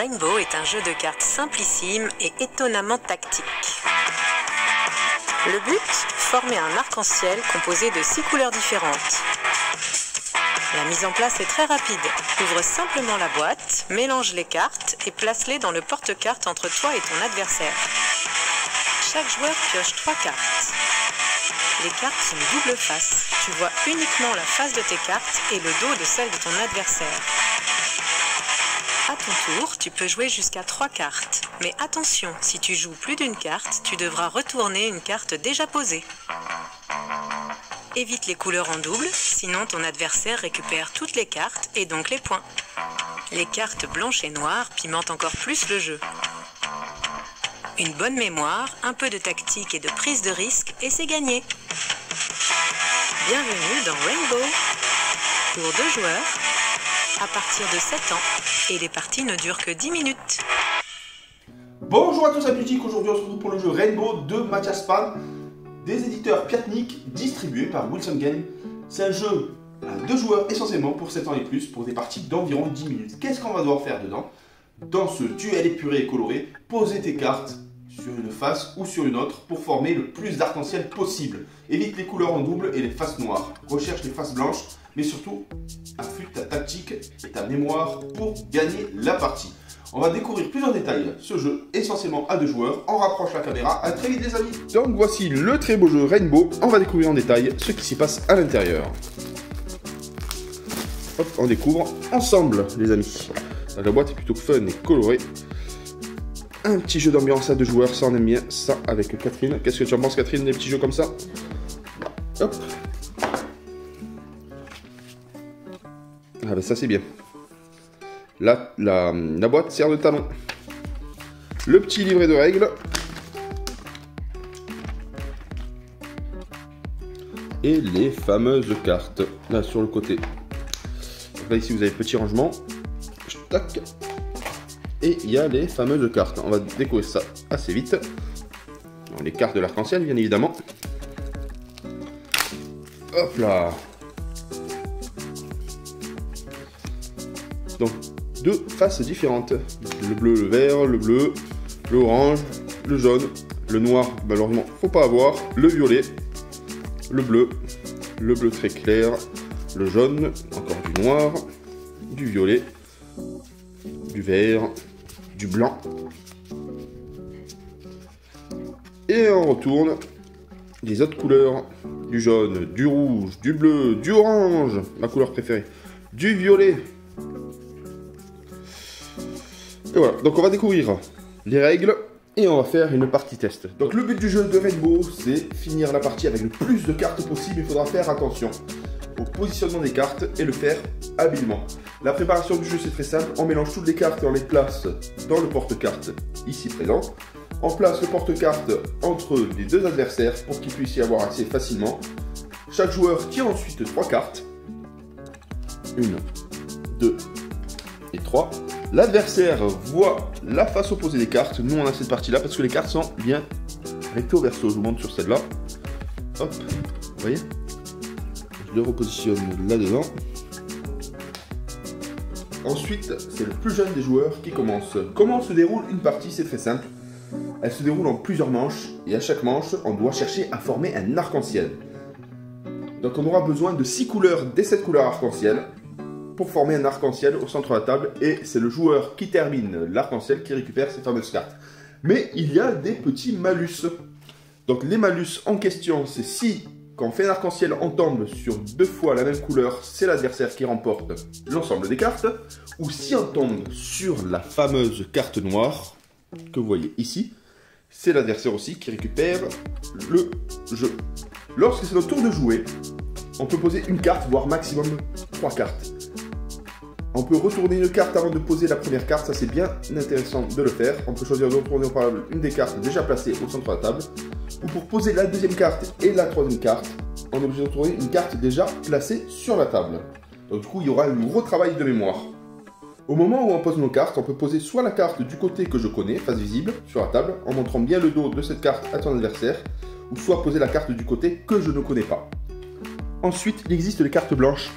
Rainbow est un jeu de cartes simplissime et étonnamment tactique. Le but, former un arc-en-ciel composé de 6 couleurs différentes. La mise en place est très rapide. Ouvre simplement la boîte, mélange les cartes et place-les dans le porte-cartes entre toi et ton adversaire. Chaque joueur pioche 3 cartes. Les cartes sont double face. Tu vois uniquement la face de tes cartes et le dos de celle de ton adversaire. À ton tour, tu peux jouer jusqu'à 3 cartes. Mais attention, si tu joues plus d'une carte, tu devras retourner une carte déjà posée. Évite les couleurs en double, sinon ton adversaire récupère toutes les cartes et donc les points. Les cartes blanches et noires pimentent encore plus le jeu. Une bonne mémoire, un peu de tactique et de prise de risque et c'est gagné. Bienvenue dans Rainbow. Pour 2 joueurs, à partir de 7 ans, et les parties ne durent que 10 minutes. Bonjour à tous amis ludiques, aujourd'hui on se retrouve pour le jeu Rainbow de Mathias Pan, des éditeurs Piatnik, distribué par Wilson Game. C'est un jeu à 2 joueurs essentiellement pour 7 ans et plus, pour des parties d'environ 10 minutes. Qu'est-ce qu'on va devoir faire dedans? Dans ce duel épuré et coloré, poser tes cartes sur une face ou sur une autre pour former le plus d'arc-en-ciel possible. Évite les couleurs en double et les faces noires. Recherche les faces blanches, mais surtout affûte ta tactique et ta mémoire pour gagner la partie. On va découvrir plus en détail ce jeu, essentiellement à 2 joueurs. On rapproche la caméra, à très vite les amis. Donc voici le très beau jeu Rainbow. On va découvrir en détail ce qui s'y passe à l'intérieur. Hop, on découvre ensemble les amis. La boîte est plutôt fun et colorée. Un petit jeu d'ambiance à 2 joueurs, ça on aime bien. Ça avec Catherine. Qu'est-ce que tu en penses Catherine, des petits jeux comme ça? Hop. Ah ben ça c'est bien. La boîte sert de talon. Le petit livret de règles. Et les fameuses cartes. Là sur le côté. Donc là ici vous avez le petit rangement. Tac. Et il y a les fameuses cartes. On va découvrir ça assez vite. Donc, les cartes de l'arc-en-ciel bien évidemment. Hop là. Donc 2 faces différentes. Le bleu, le vert, le bleu, le orange, le jaune, le noir, malheureusement, faut pas avoir, le violet, le bleu très clair, le jaune, encore du noir, du violet, du vert, du blanc. Et on retourne les autres couleurs, du jaune, du rouge, du bleu, du orange, ma couleur préférée, du violet. Et voilà, donc on va découvrir les règles et on va faire une partie test. Donc le but du jeu de Rainbow, c'est finir la partie avec le plus de cartes possible. Il faudra faire attention au positionnement des cartes et le faire habilement. La préparation du jeu, c'est très simple. On mélange toutes les cartes et on les place dans le porte-cartes ici présent. On place le porte-cartes entre les 2 adversaires pour qu'ils puissent y avoir accès facilement. Chaque joueur tire ensuite 3 cartes. 1, 2 et 3. L'adversaire voit la face opposée des cartes. Nous, on a cette partie-là parce que les cartes sont bien recto-verso. Je vous montre sur celle-là. Hop, vous voyez? Je les repositionne là-dedans. Ensuite, c'est le plus jeune des joueurs qui commence. Comment se déroule une partie? C'est très simple. Elle se déroule en plusieurs manches. Et à chaque manche, on doit chercher à former un arc-en-ciel. Donc, on aura besoin de 6 couleurs des 7 couleurs arc-en-ciel pour former un arc-en-ciel au centre de la table, et c'est le joueur qui termine l'arc-en-ciel qui récupère ces fameuses cartes. Mais il y a des petits malus. Donc les malus en question, c'est si, quand on fait un arc-en-ciel, on tombe sur 2 fois la même couleur, c'est l'adversaire qui remporte l'ensemble des cartes, ou si on tombe sur la fameuse carte noire, que vous voyez ici, c'est l'adversaire aussi qui récupère le jeu. Lorsque c'est notre tour de jouer, on peut poser une carte, voire maximum 3 cartes. On peut retourner une carte avant de poser la première carte, ça c'est bien intéressant de le faire. On peut choisir de retourner au préalable une des cartes déjà placées au centre de la table. Ou pour poser la 2e carte et la 3e carte, on est obligé de retourner une carte déjà placée sur la table. Donc du coup, il y aura un gros travail de mémoire. Au moment où on pose nos cartes, on peut poser soit la carte du côté que je connais, face visible, sur la table, en montrant bien le dos de cette carte à ton adversaire, ou soit poser la carte du côté que je ne connais pas. Ensuite, il existe les cartes blanches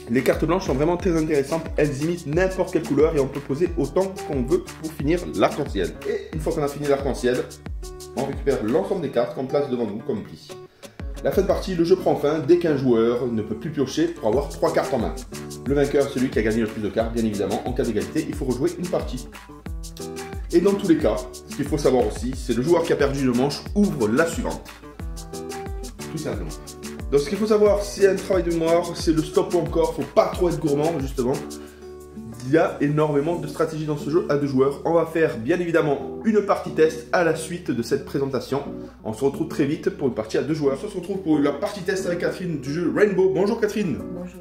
Les cartes blanches sont vraiment très intéressantes, elles imitent n'importe quelle couleur et on peut poser autant qu'on veut pour finir l'arc-en-ciel. Et une fois qu'on a fini l'arc-en-ciel, on récupère l'ensemble des cartes qu'on place devant nous comme pli. La fin de partie, le jeu prend fin dès qu'un joueur ne peut plus piocher pour avoir 3 cartes en main. Le vainqueur, celui qui a gagné le plus de cartes, bien évidemment. En cas d'égalité, il faut rejouer une partie. Et dans tous les cas, ce qu'il faut savoir aussi, c'est le joueur qui a perdu le manche ouvre la suivante. Tout simplement. Donc ce qu'il faut savoir, c'est un travail de mémoire, c'est le stop ou encore, faut pas trop être gourmand justement. Il y a énormément de stratégies dans ce jeu à 2 joueurs. On va faire bien évidemment une partie test à la suite de cette présentation. On se retrouve très vite pour une partie à 2 joueurs. On se retrouve pour la partie test avec Catherine du jeu Rainbow. Bonjour Catherine. Bonjour.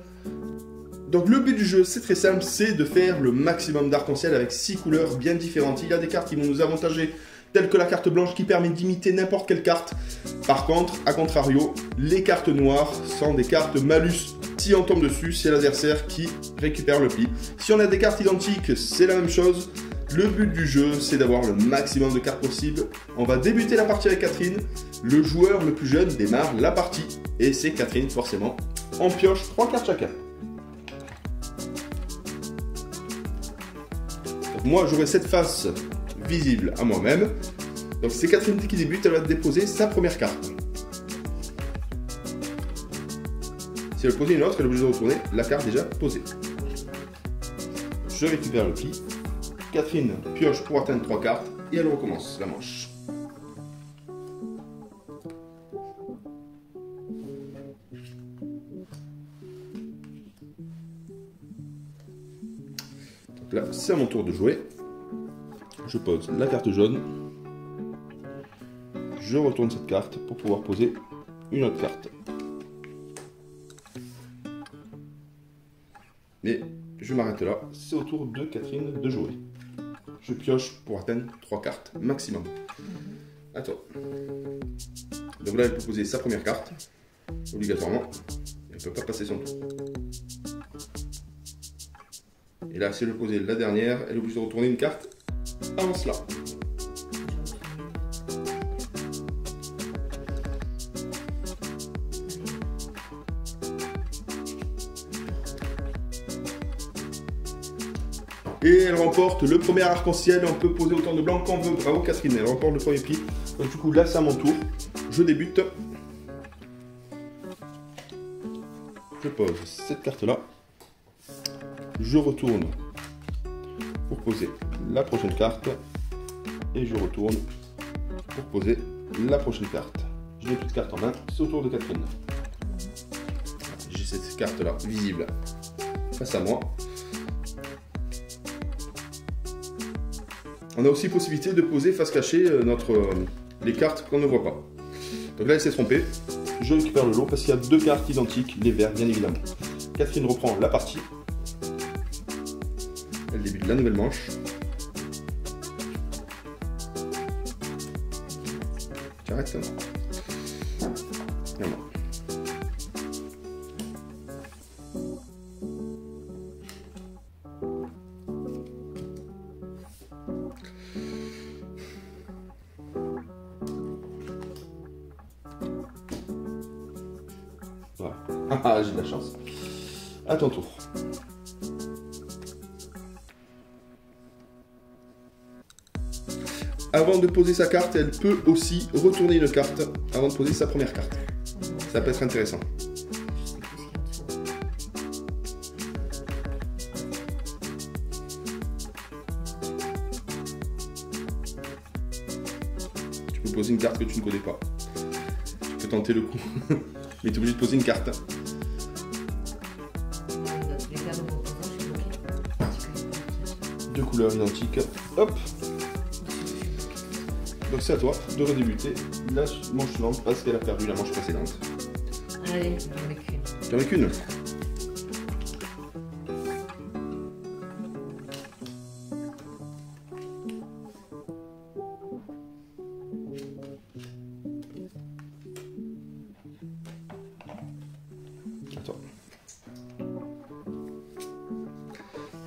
Donc le but du jeu, c'est très simple, c'est de faire le maximum d'arc-en-ciel avec 6 couleurs bien différentes. Il y a des cartes qui vont nous avantager, telles que la carte blanche qui permet d'imiter n'importe quelle carte. Par contre, à contrario, les cartes noires sont des cartes malus. Si on tombe dessus, c'est l'adversaire qui récupère le pli. Si on a des cartes identiques, c'est la même chose. Le but du jeu, c'est d'avoir le maximum de cartes possible. On va débuter la partie avec Catherine. Le joueur le plus jeune démarre la partie. Et c'est Catherine, forcément. On pioche 3 cartes chacun. Donc moi, j'aurai cette face visible à moi-même. Donc c'est Catherine qui débute, elle va déposer sa première carte. Si elle veut poser une autre, elle est obligée de retourner la carte déjà posée. Je récupère le pli. Catherine pioche pour atteindre 3 cartes et elle recommence la manche. Donc là, c'est à mon tour de jouer. Je pose la carte jaune. Je retourne cette carte pour pouvoir poser une autre carte. Mais je m'arrête là, c'est au tour de Catherine de jouer. Je pioche pour atteindre 3 cartes maximum. Attends. Donc là, elle peut poser sa première carte, obligatoirement. Elle ne peut pas passer son tour. Et là, si elle veut poser la dernière, elle est obligée de retourner une carte avant cela. Et elle remporte le premier arc-en-ciel. On peut poser autant de blanc qu'on veut. Bravo Catherine, elle remporte le premier pli. Donc du coup là c'est à mon tour. Je débute. Je pose cette carte là. Je retourne pour poser la prochaine carte. Et je retourne pour poser la prochaine carte. Je n'ai plus de carte en main. C'est au tour de Catherine. J'ai cette carte là visible face à moi. On a aussi possibilité de poser face cachée les cartes qu'on ne voit pas. Donc là, elle s'est trompée. Je récupère le lot parce qu'il y a 2 cartes identiques, les verts, bien évidemment. Catherine reprend la partie. Elle débute la nouvelle manche. Tu arrêtes, non. Non, non. Voilà. Ah, j'ai de la chance. À ton tour. Avant de poser sa carte, elle peut aussi retourner une carte avant de poser sa première carte. Ça peut être intéressant. Tu peux poser une carte que tu ne connais pas. Tu peux tenter le coup. Mais tu es obligé de poser une carte. Deux couleurs identiques. Hop. Donc c'est à toi de redébuter la manche suivante parce qu'elle a perdu la manche précédente. Allez, j'en ai qu'une. Tu en as qu'une. Attends.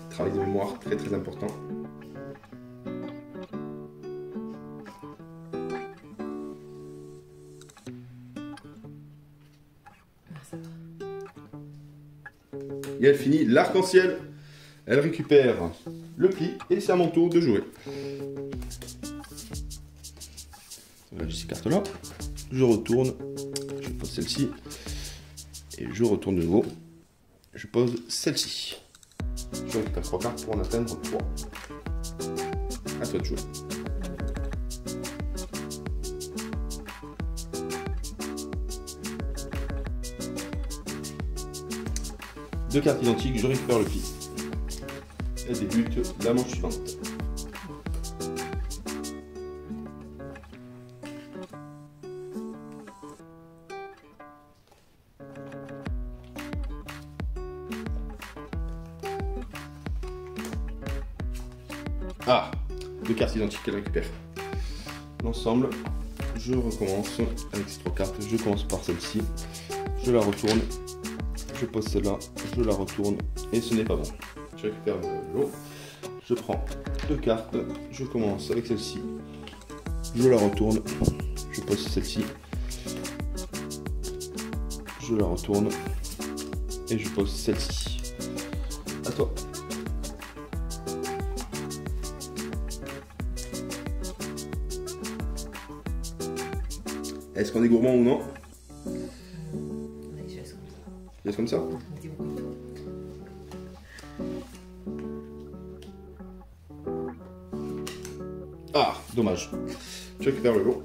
Travail de mémoire très très important. Il et elle finit l'arc-en-ciel. Elle récupère le pli et c'est à mon tour de jouer. Voilà, j'ai ces cartes-là. Je retourne, je pose celle-ci et je retourne de nouveau. Je pose celle-ci. Je récupère 3 cartes pour en atteindre 3. À toi de jouer. Deux cartes identiques, je récupère le pli. Elle débute la manche suivante. Ah, deux cartes identiques qu'elle récupère. L'ensemble, je recommence avec ces 3 cartes. Je commence par celle-ci, je la retourne, je pose celle-là, je la retourne et ce n'est pas bon. Je récupère le lot, je prends 2 cartes, je commence avec celle-ci, je la retourne, je pose celle-ci, je la retourne et je pose celle-ci. À toi. Est-ce qu'on est gourmand ou non? Allez, je laisse comme ça. Je laisse comme ça. Dis beaucoup de toi. Ah, dommage. Je récupère le lot.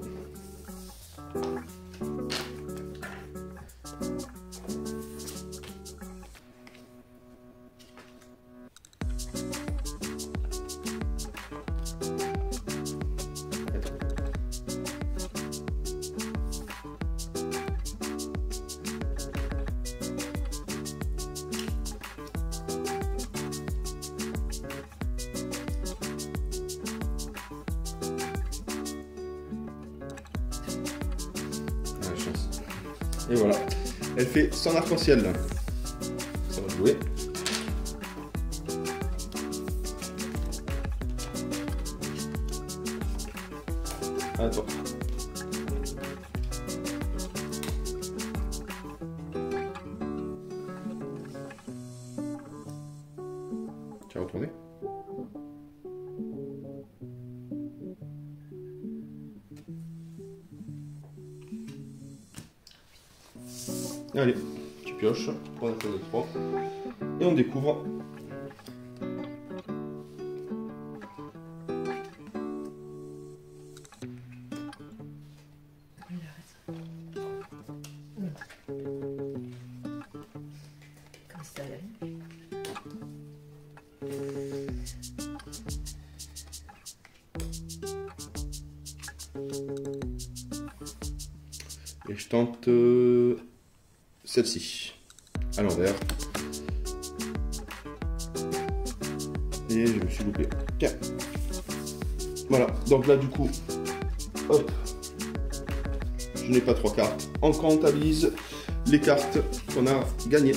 Et voilà, elle fait son arc-en-ciel. Ça va jouer. À toi. Tu as retourné? Allez, tu pioches, on a fait les 3 et on découvre. Comme ça, là. Et je tente celle-ci à l'envers. Et je me suis loupé. Tiens. Voilà, donc là du coup, hop, je n'ai pas 3 cartes. On comptabilise les cartes qu'on a gagnées.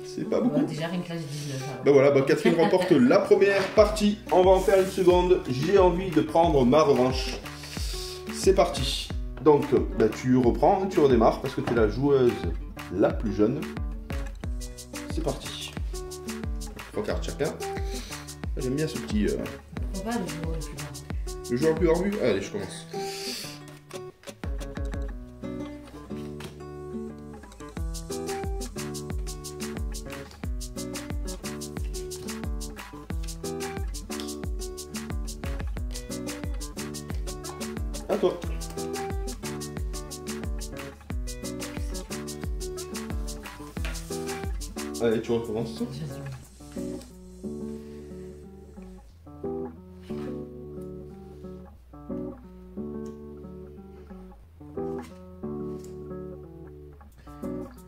C'est pas beaucoup. On a déjà rien que là, j'ai 19. Alors. Ben voilà, Catherine remporte la première partie. On va en faire une seconde. J'ai envie de prendre ma revanche. C'est parti. Donc, tu reprends, tu redémarres parce que tu es la joueuse la plus jeune. C'est parti. 3 cartes chacun. J'aime bien ce petit... Pourquoi pas le joueur le plus grand? Le joueur le plus barbu. Allez, je commence. À toi. Allez, tu recommences.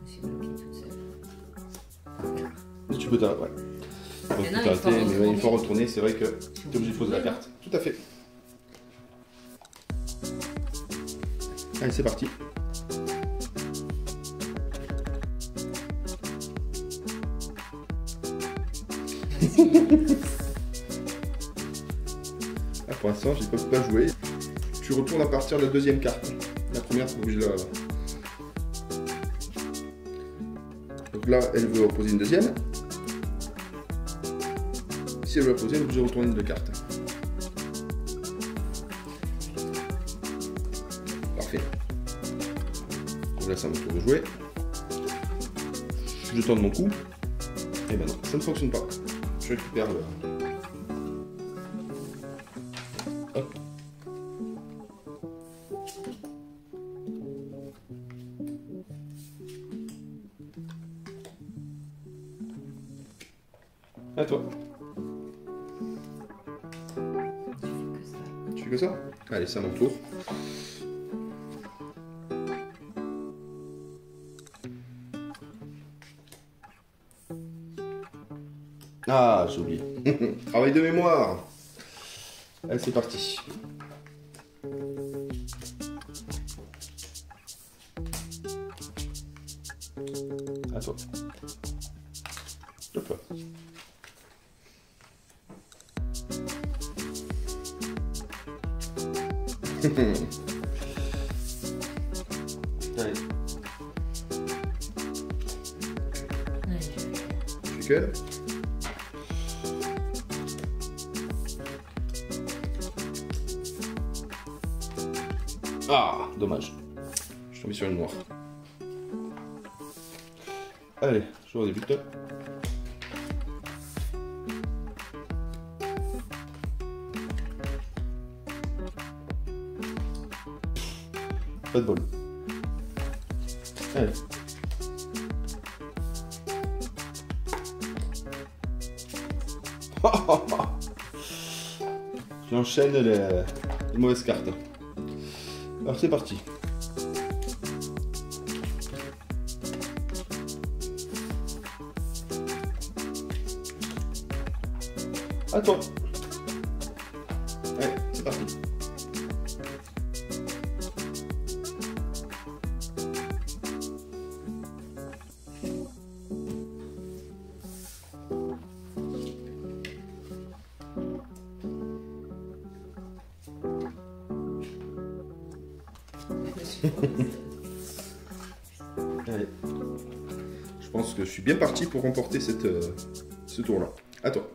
Je suis bloquée toute seule. Et tu peux t'arrêter. Ouais. Donc, tu peux t'arrêter, mais ouais, une fois retourné, c'est vrai que tu es obligé de poser la carte. Tout à fait. Allez, c'est parti. Pour l'instant, j'ai pas joué. Je tu retournes à partir de la deuxième carte. La première, tu es obligé de la... Donc là, elle veut reposer une deuxième. Si elle veut la poser, elle est obligée de retourner une de cartes. Parfait. Je laisse à mon tour de jouer. Je tente mon coup. Et ben non, ça ne fonctionne pas. Je récupère le... Hop. À toi. Tu fais que ça? Allez, c'est à mon tour. Ah, j'ai oublié. Travail de mémoire. Allez, c'est parti. À toi. Hop là. Allez. Je fais que. Ah, dommage. Je suis tombé sur une noire. Allez, je redébute. Pas de bol. Allez. J'enchaîne les mauvaises cartes. Alors c'est parti. À toi. Allez, c'est parti. Allez. Je pense que je suis bien parti pour remporter ce tour-là. À toi.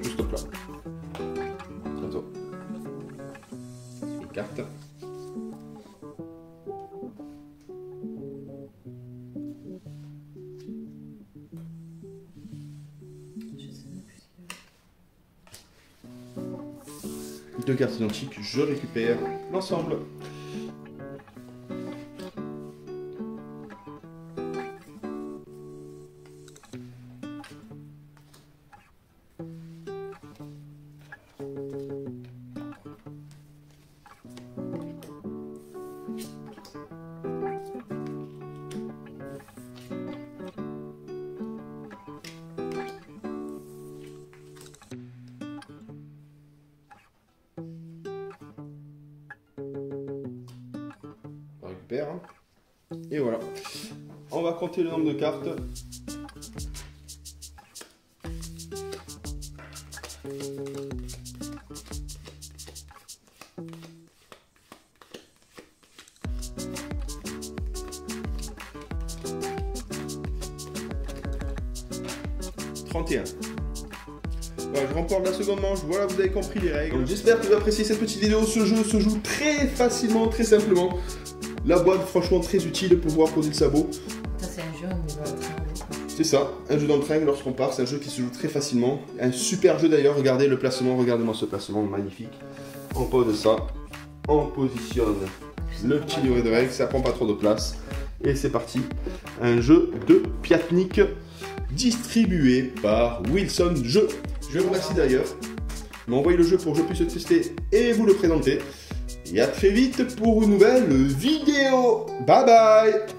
Juste là. Attends. Une carte. Deux cartes identiques, je récupère l'ensemble. Et voilà. On va compter le nombre de cartes. Voilà, je remporte la seconde manche, voilà, vous avez compris les règles. J'espère que vous appréciez cette petite vidéo. Ce jeu se joue très facilement, très simplement. La boîte, franchement, très utile pour pouvoir poser le sabot. Ça, c'est un jeu, on va c'est ça, un jeu d'entraîne lorsqu'on part, c'est un jeu qui se joue très facilement. Un super jeu d'ailleurs, regardez le placement, regardez-moi ce placement magnifique. On pose ça, on positionne le petit livret de règles, ça prend pas trop de place. Et c'est parti, un jeu de Piatnik distribué par Wilson Jeux. Je vous remercie d'ailleurs de m'envoyer le jeu pour que je puisse le tester et vous le présenter. Et à très vite pour une nouvelle vidéo. Bye bye.